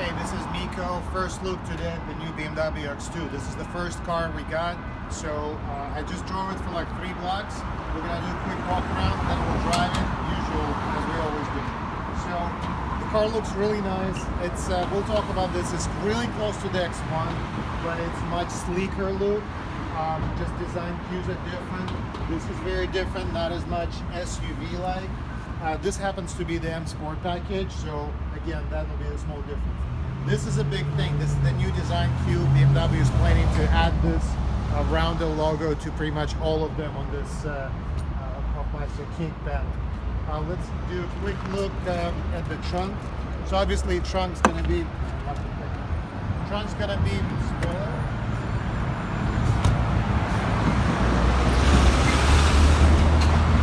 Hey, this is Mico. First look today at the new BMW X2. This is the first car we got. So I just drove it for like 3 blocks. We're gonna do a quick walk around, then we'll drive it, usual as we always do. So the car looks really nice. It's we'll talk about this. It's really close to the X1, but it's much sleeker look. Just design cues are different. This is very different, not as much SUV-like. This happens to be the M Sport package, so again, that will be a small difference. This is a big thing. This is the new design cue. BMW is planning to add this rounded logo to pretty much all of them on this kick panel. Let's do a quick look at the trunk. So obviously, trunk's going to be smaller.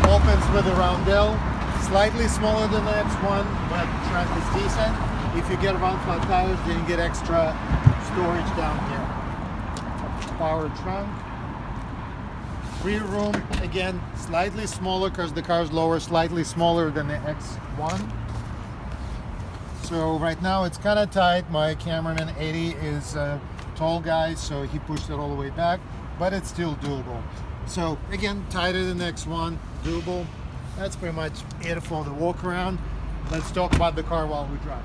Opens with a roundel. Slightly smaller than the X1, but the trunk is decent. If you get around flat tires, then you get extra storage down here. Power trunk. Rear room, again, slightly smaller because the car is lower, slightly smaller than the X1. So right now it's kind of tight. My cameraman Eddie is a tall guy, so he pushed it all the way back, but it's still doable. So again, tighter than the X1, doable. That's pretty much it for the walk around. Let's talk about the car while we drive.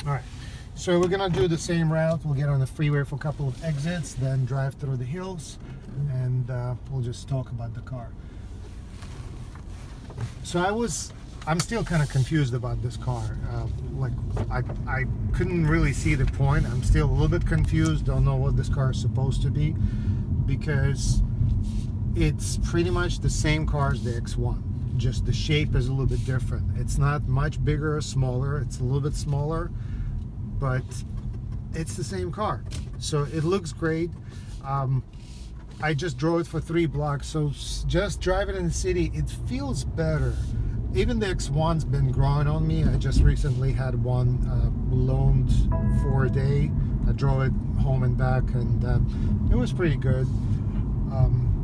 All right, so we're gonna do the same route. We'll get on the freeway for a couple of exits, then drive through the hills, and we'll just talk about the car. So I'm still kind of confused about this car. I couldn't really see the point. I'm still a little bit confused. Don't know what this car is supposed to be, because it's pretty much the same car as the X1. Just the shape is a little bit different. It's not much bigger or smaller. It's a little bit smaller, but it's the same car. So it looks great. I just drove it for 3 blocks, so just driving in the city, it feels better. Even the X1's been growing on me. I just recently had one loaned for a day. I drove it home and back, and it was pretty good.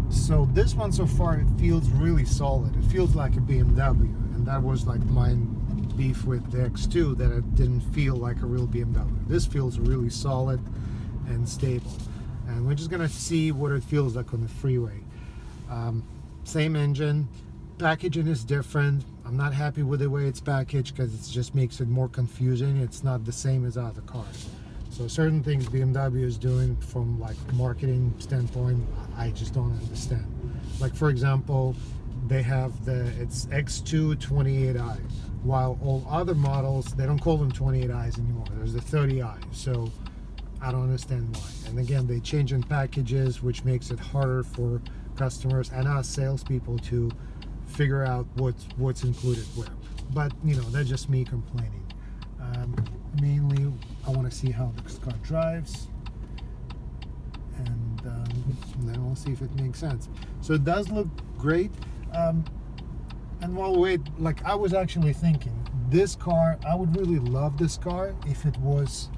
So this one so far, it feels really solid. It feels like a BMW, and that was like my beef with the X2, that it didn't feel like a real BMW. This feels really solid and stable. And we're just gonna see what it feels like on the freeway. Same engine, packaging is different. I'm not happy with the way it's packaged because it just makes it more confusing. It's not the same as other cars. So certain things BMW is doing from like marketing standpoint, I just don't understand. Like for example, they have it's X2 28i, while all other models, they don't call them 28i's anymore. There's the 30i. So I don't understand why. And again, they change in packages, which makes it harder for customers and us salespeople to figure out what's included where. But you know, that's just me complaining. Mainly, I want to see how this car drives, and then we'll see if it makes sense. So it does look great. And while we wait, like I was actually thinking, this car, I would really love this car if it was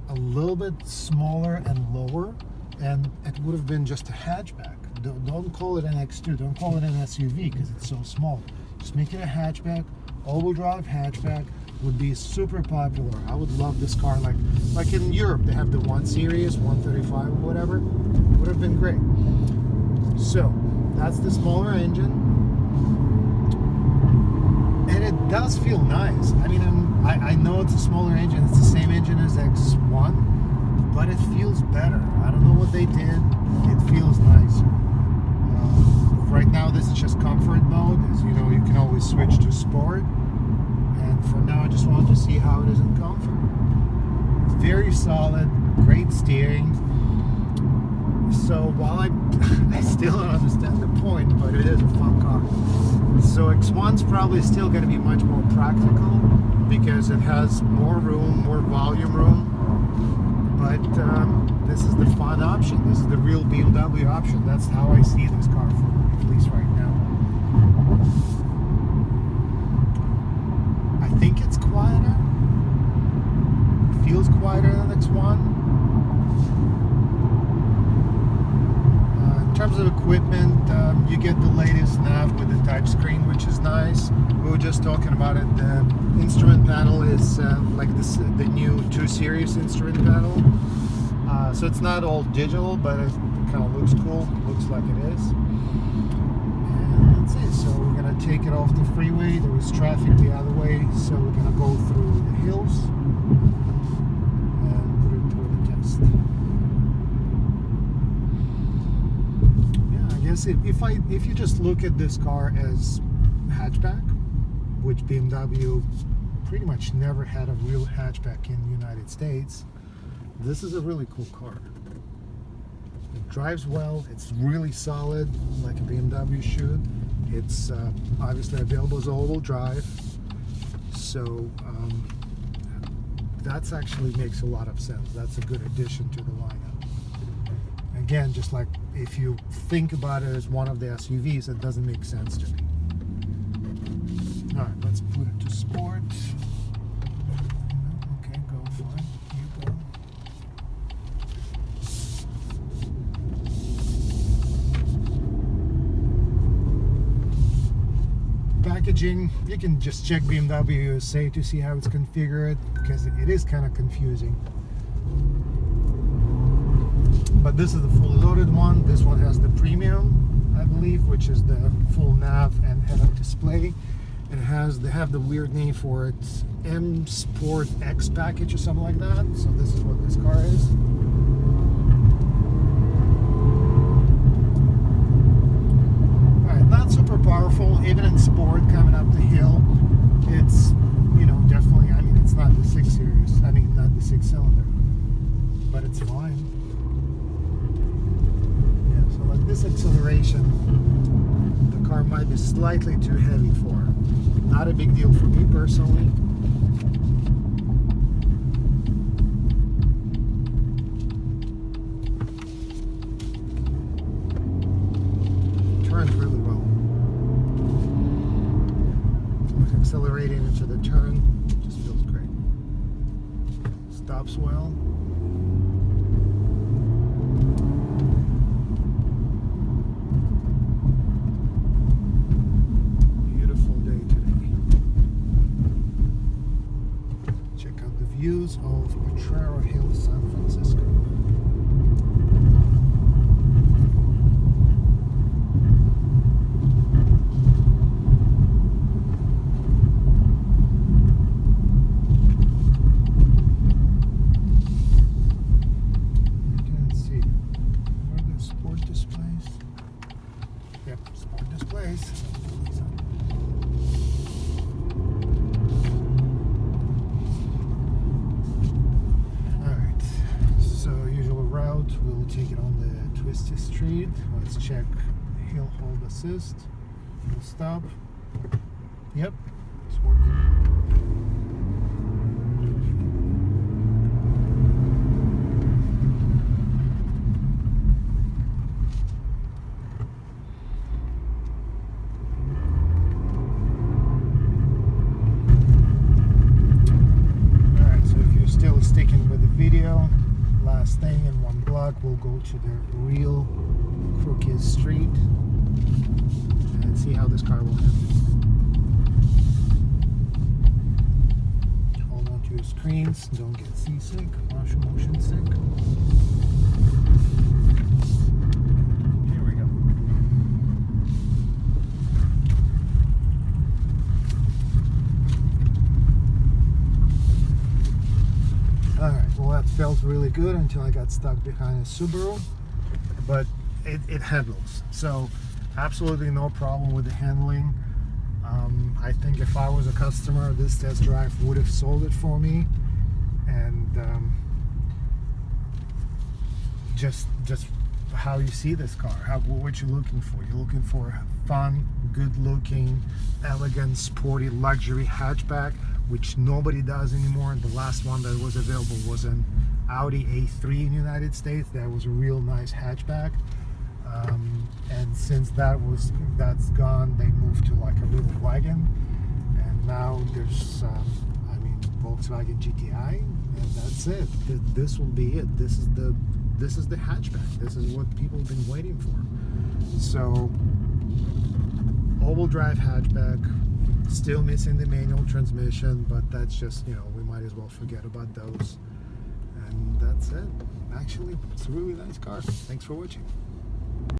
a little bit smaller and lower, and it would have been just a hatchback. Don't call it an X2, don't call it an SUV because it's so small. Just make it a hatchback. All-wheel drive hatchback would be super popular. I would love this car. Like in Europe, they have the 1 Series, 135 or whatever. It would have been great. So that's the smaller engine, and it does feel nice. I mean, I know it's a smaller engine. It's the same engine as X1, but it feels better. I don't know what they did. It feels nicer. Right now, this is just comfort mode. As you know, you can always switch to sport. And for now, I just wanted to see how it is in comfort. Very solid, great steering. So while I still don't understand the point, but it is a fun car. So X1's probably still going to be much more practical because it has more room, more volume room. But this is the fun option. This is the real BMW option. That's how I see this car, at least right now. I think it's quieter. It feels quieter than X1. of equipment, you get the latest nav with the touchscreen, which is nice. We were just talking about it. The instrument panel is like this, the new 2 Series instrument panel. So it's not all digital, but it kind of looks cool. Looks like it is. And that's it. So we're gonna take it off the freeway. There was traffic the other way, so we're gonna go through the hills and put it through the test. Yeah, I guess if you just look at this car as hatchback, which BMW pretty much never had a real hatchback in the United States, this is a really cool car. It drives well, it's really solid, like a BMW should. It's obviously available as all-wheel drive, so that's actually makes a lot of sense. That's a good addition to the lineup. Again, just like if you think about it as one of the SUVs, it doesn't make sense to me. All right, let's put it to sport. Okay, go fine. You go. Packaging, you can just check BMW USA to see how it's configured, because it is kind of confusing. But this is the fully loaded one. This one has the premium, I believe, which is the full nav and head-up display. They have the weird name for it, M Sport X package or something like that. So this is what this car is. Alright, not super powerful, even in sport coming up the hill. It's, you know, definitely, I mean, it's not the 6 Series. I mean, not the 6-cylinder. But it's fine. Yeah, so like this acceleration, the car might be slightly too heavy for it. Not a big deal for me personally. Turns really well. Like accelerating into the turn just feels great. Stops well. Views of Potrero Hill, San Francisco. You can see where the sport displays. Yep, sport displays. We'll take it on the twisty street. Let's check hill hold assist. We'll stop. Yep, it's working. Alright, so if you're still sticking with the video, last thing in one block, we'll go to the real crooked street and see how this car will handle. Hold on to your screens, don't get seasick, motion sick. Here we go. Alright, well that felt really good until I got stuck behind a Subaru, but it handles. So absolutely no problem with the handling. I think if I was a customer, this test drive would have sold it for me. And just how you see this car, what you're looking for. You're looking for a fun, good looking, elegant, sporty, luxury hatchback, which nobody does anymore. And the last one that was available was an Audi A3 in the United States. That was a real nice hatchback. And since that's gone, they moved to like a little wagon. And now there's, Volkswagen GTI, and that's it. This will be it. This is the hatchback. This is what people have been waiting for. So all-wheel drive hatchback, still missing the manual transmission, but that's just, you know, we might as well forget about those. And that's it. Actually, it's a really nice car. Thanks for watching.